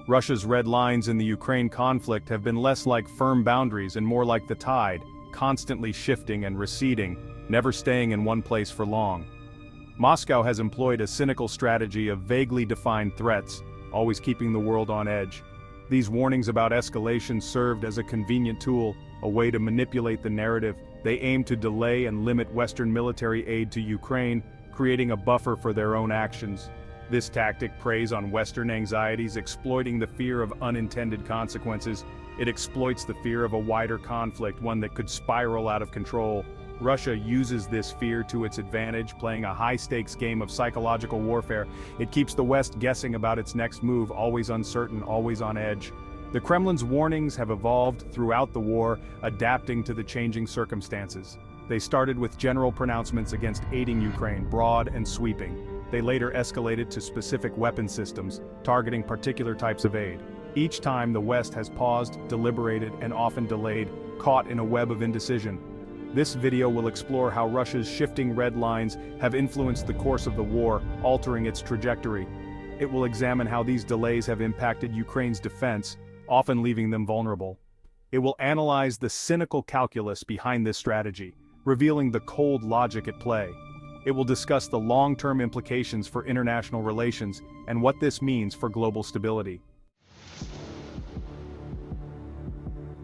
Russia's red lines in the Ukraine conflict have been less like firm boundaries and more like the tide, constantly shifting and receding, never staying in one place for long. Moscow has employed a cynical strategy of vaguely defined threats, always keeping the world on edge. These warnings about escalation served as a convenient tool, a way to manipulate the narrative. They aim to delay and limit Western military aid to Ukraine, creating a buffer for their own actions. This tactic preys on Western anxieties, exploiting the fear of unintended consequences. It exploits the fear of a wider conflict, one that could spiral out of control. Russia uses this fear to its advantage, playing a high-stakes game of psychological warfare. It keeps the West guessing about its next move, always uncertain, always on edge. The Kremlin's warnings have evolved throughout the war, adapting to the changing circumstances. They started with general pronouncements against aiding Ukraine, broad and sweeping. They later escalated to specific weapon systems, targeting particular types of aid. Each time the West has paused, deliberated, and often delayed, caught in a web of indecision. This video will explore how Russia's shifting red lines have influenced the course of the war, altering its trajectory. It will examine how these delays have impacted Ukraine's defense, often leaving them vulnerable. It will analyze the cynical calculus behind this strategy, revealing the cold logic at play. It will discuss the long-term implications for international relations and what this means for global stability.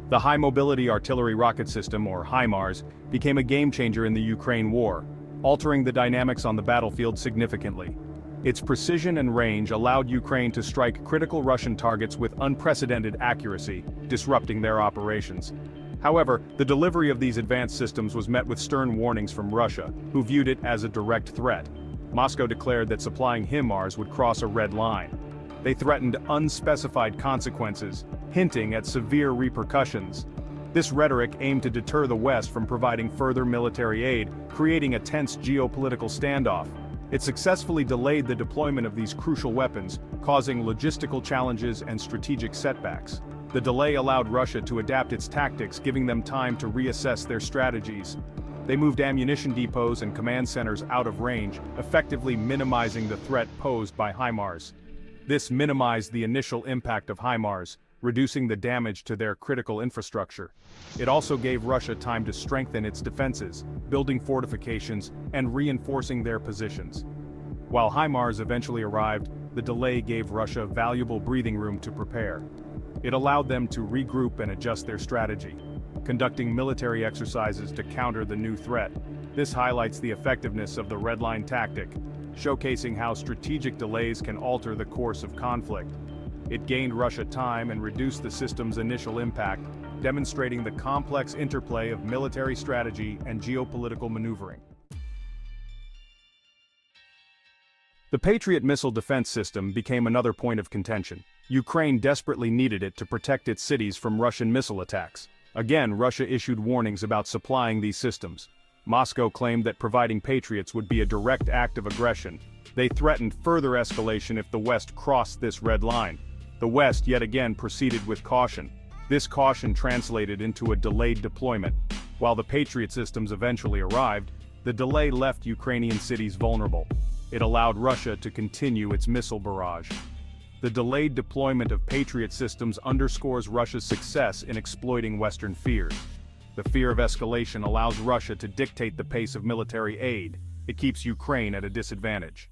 The High Mobility Artillery Rocket System, or HIMARS, became a game-changer in the Ukraine war, altering the dynamics on the battlefield significantly. Its precision and range allowed Ukraine to strike critical Russian targets with unprecedented accuracy, disrupting their operations. However, the delivery of these advanced systems was met with stern warnings from Russia, who viewed it as a direct threat. Moscow declared that supplying HIMARS would cross a red line. They threatened unspecified consequences, hinting at severe repercussions. This rhetoric aimed to deter the West from providing further military aid, creating a tense geopolitical standoff. It successfully delayed the deployment of these crucial weapons, causing logistical challenges and strategic setbacks. The delay allowed Russia to adapt its tactics, giving them time to reassess their strategies. They moved ammunition depots and command centers out of range, effectively minimizing the threat posed by HIMARS. This minimized the initial impact of HIMARS, reducing the damage to their critical infrastructure. It also gave Russia time to strengthen its defenses, building fortifications and reinforcing their positions. While HIMARS eventually arrived, the delay gave Russia valuable breathing room to prepare. It allowed them to regroup and adjust their strategy, conducting military exercises to counter the new threat. This highlights the effectiveness of the red line tactic, showcasing how strategic delays can alter the course of conflict. It gained Russia time and reduced the system's initial impact, demonstrating the complex interplay of military strategy and geopolitical maneuvering. The Patriot missile defense system became another point of contention. Ukraine desperately needed it to protect its cities from Russian missile attacks. Again, Russia issued warnings about supplying these systems. Moscow claimed that providing Patriots would be a direct act of aggression. They threatened further escalation if the West crossed this red line. The West yet again proceeded with caution. This caution translated into a delayed deployment. While the Patriot systems eventually arrived, the delay left Ukrainian cities vulnerable. It allowed Russia to continue its missile barrage. The delayed deployment of Patriot systems underscores Russia's success in exploiting Western fears. The fear of escalation allows Russia to dictate the pace of military aid. It keeps Ukraine at a disadvantage.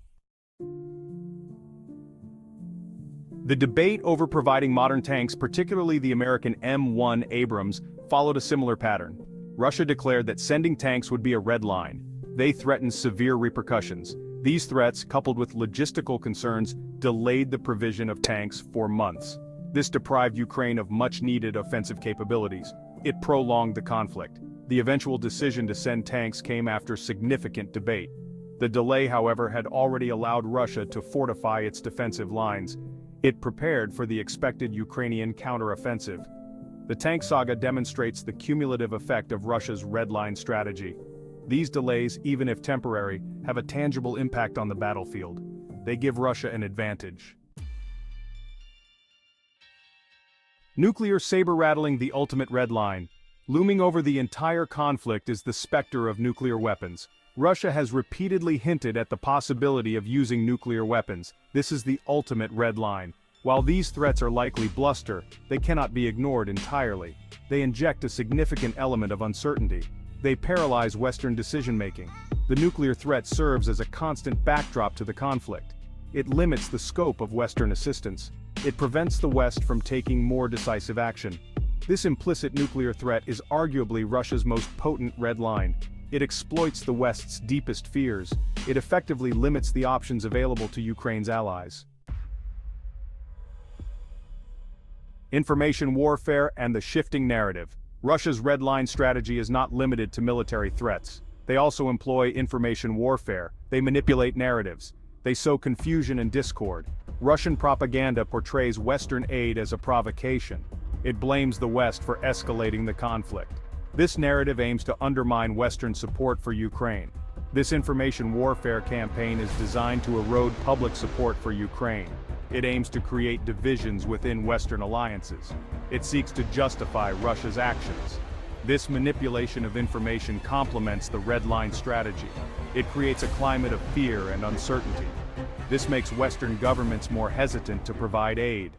The debate over providing modern tanks, particularly the American M1 Abrams, followed a similar pattern. Russia declared that sending tanks would be a red line. They threatened severe repercussions. These threats, coupled with logistical concerns, delayed the provision of tanks for months. This deprived Ukraine of much-needed offensive capabilities. It prolonged the conflict. The eventual decision to send tanks came after significant debate. The delay, however, had already allowed Russia to fortify its defensive lines. It prepared for the expected Ukrainian counteroffensive. The tank saga demonstrates the cumulative effect of Russia's red line strategy. These delays, even if temporary, have a tangible impact on the battlefield. They give Russia an advantage. Nuclear saber-rattling the ultimate red line. Looming over the entire conflict is the specter of nuclear weapons. Russia has repeatedly hinted at the possibility of using nuclear weapons. This is the ultimate red line. While these threats are likely bluster, they cannot be ignored entirely. They inject a significant element of uncertainty. They paralyze Western decision-making. The nuclear threat serves as a constant backdrop to the conflict. It limits the scope of Western assistance. It prevents the West from taking more decisive action. This implicit nuclear threat is arguably Russia's most potent red line. It exploits the West's deepest fears. It effectively limits the options available to Ukraine's allies. Information warfare and the shifting narrative. Russia's red line strategy is not limited to military threats. They also employ information warfare. They manipulate narratives. They sow confusion and discord. Russian propaganda portrays Western aid as a provocation. It blames the West for escalating the conflict. This narrative aims to undermine Western support for Ukraine. This information warfare campaign is designed to erode public support for Ukraine. It aims to create divisions within Western alliances. It seeks to justify Russia's actions. This manipulation of information complements the red line strategy. It creates a climate of fear and uncertainty. This makes Western governments more hesitant to provide aid.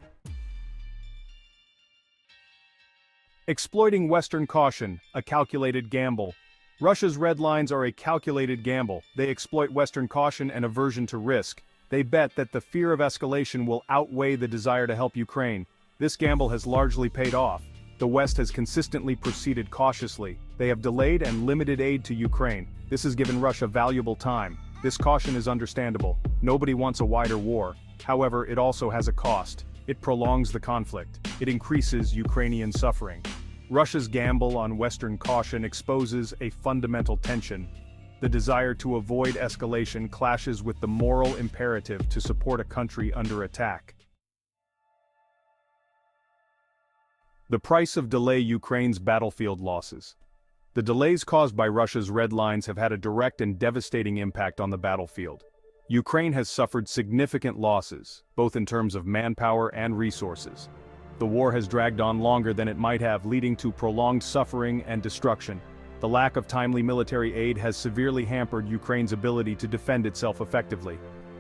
Exploiting Western caution, a calculated gamble. Russia's red lines are a calculated gamble. They exploit Western caution and aversion to risk. They bet that the fear of escalation will outweigh the desire to help Ukraine. This gamble has largely paid off. The West has consistently proceeded cautiously. They have delayed and limited aid to Ukraine. This has given Russia valuable time. This caution is understandable. Nobody wants a wider war. However, it also has a cost. It prolongs the conflict. It increases Ukrainian suffering. Russia's gamble on Western caution exposes a fundamental tension. The desire to avoid escalation clashes with the moral imperative to support a country under attack. The price of delay: Ukraine's battlefield losses. The delays caused by Russia's red lines have had a direct and devastating impact on the battlefield. Ukraine has suffered significant losses, both in terms of manpower and resources. The war has dragged on longer than it might have, leading to prolonged suffering and destruction. The lack of timely military aid has severely hampered Ukraine's ability to defend itself effectively.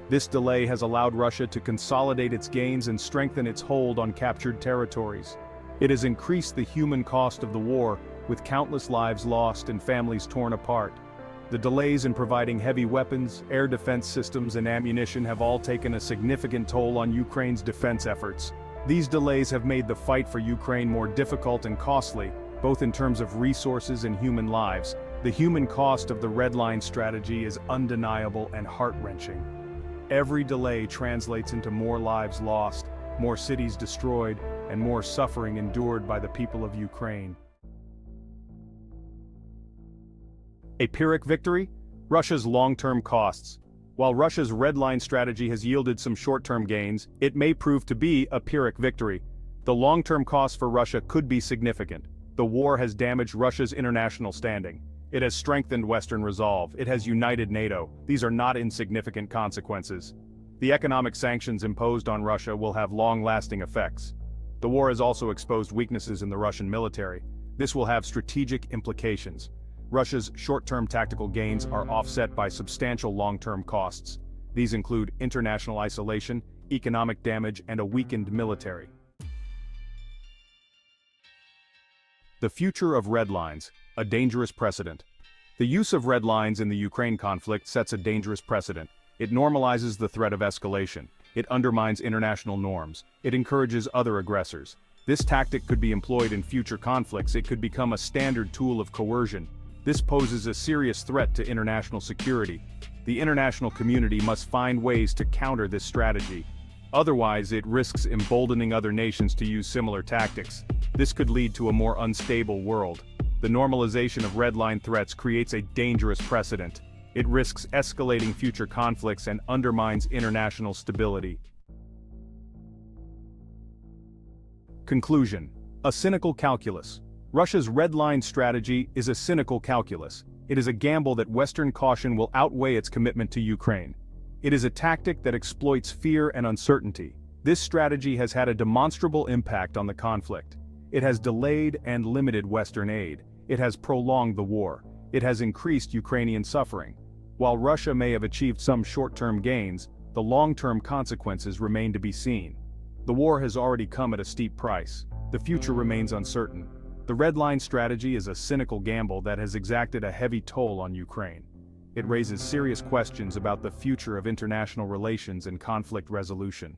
This delay has allowed Russia to consolidate its gains and strengthen its hold on captured territories. It has increased the human cost of the war, with countless lives lost and families torn apart. The delays in providing heavy weapons, air defense systems, and ammunition have all taken a significant toll on Ukraine's defense efforts. These delays have made the fight for Ukraine more difficult and costly, both in terms of resources and human lives. The human cost of the red line strategy is undeniable and heart-wrenching. Every delay translates into more lives lost, more cities destroyed, and more suffering endured by the people of Ukraine. A Pyrrhic victory? Russia's long-term costs. While Russia's red line strategy has yielded some short-term gains, it may prove to be a Pyrrhic victory. The long-term costs for Russia could be significant. The war has damaged Russia's international standing. It has strengthened Western resolve. It has united NATO. These are not insignificant consequences. The economic sanctions imposed on Russia will have long-lasting effects. The war has also exposed weaknesses in the Russian military. This will have strategic implications. Russia's short-term tactical gains are offset by substantial long-term costs. These include international isolation, economic damage, and a weakened military. The future of red lines, a dangerous precedent. The use of red lines in the Ukraine conflict sets a dangerous precedent. It normalizes the threat of escalation. It undermines international norms. It encourages other aggressors. This tactic could be employed in future conflicts. It could become a standard tool of coercion. This poses a serious threat to international security. The international community must find ways to counter this strategy. Otherwise, it risks emboldening other nations to use similar tactics. This could lead to a more unstable world. The normalization of red line threats creates a dangerous precedent. It risks escalating future conflicts and undermines international stability. Conclusion: a cynical calculus. Russia's red line strategy is a cynical calculus. It is a gamble that Western caution will outweigh its commitment to Ukraine. It is a tactic that exploits fear and uncertainty. This strategy has had a demonstrable impact on the conflict. It has delayed and limited Western aid. It has prolonged the war. It has increased Ukrainian suffering. While Russia may have achieved some short-term gains, the long-term consequences remain to be seen. The war has already come at a steep price. The future remains uncertain. The red line strategy is a cynical gamble that has exacted a heavy toll on Ukraine. It raises serious questions about the future of international relations and conflict resolution.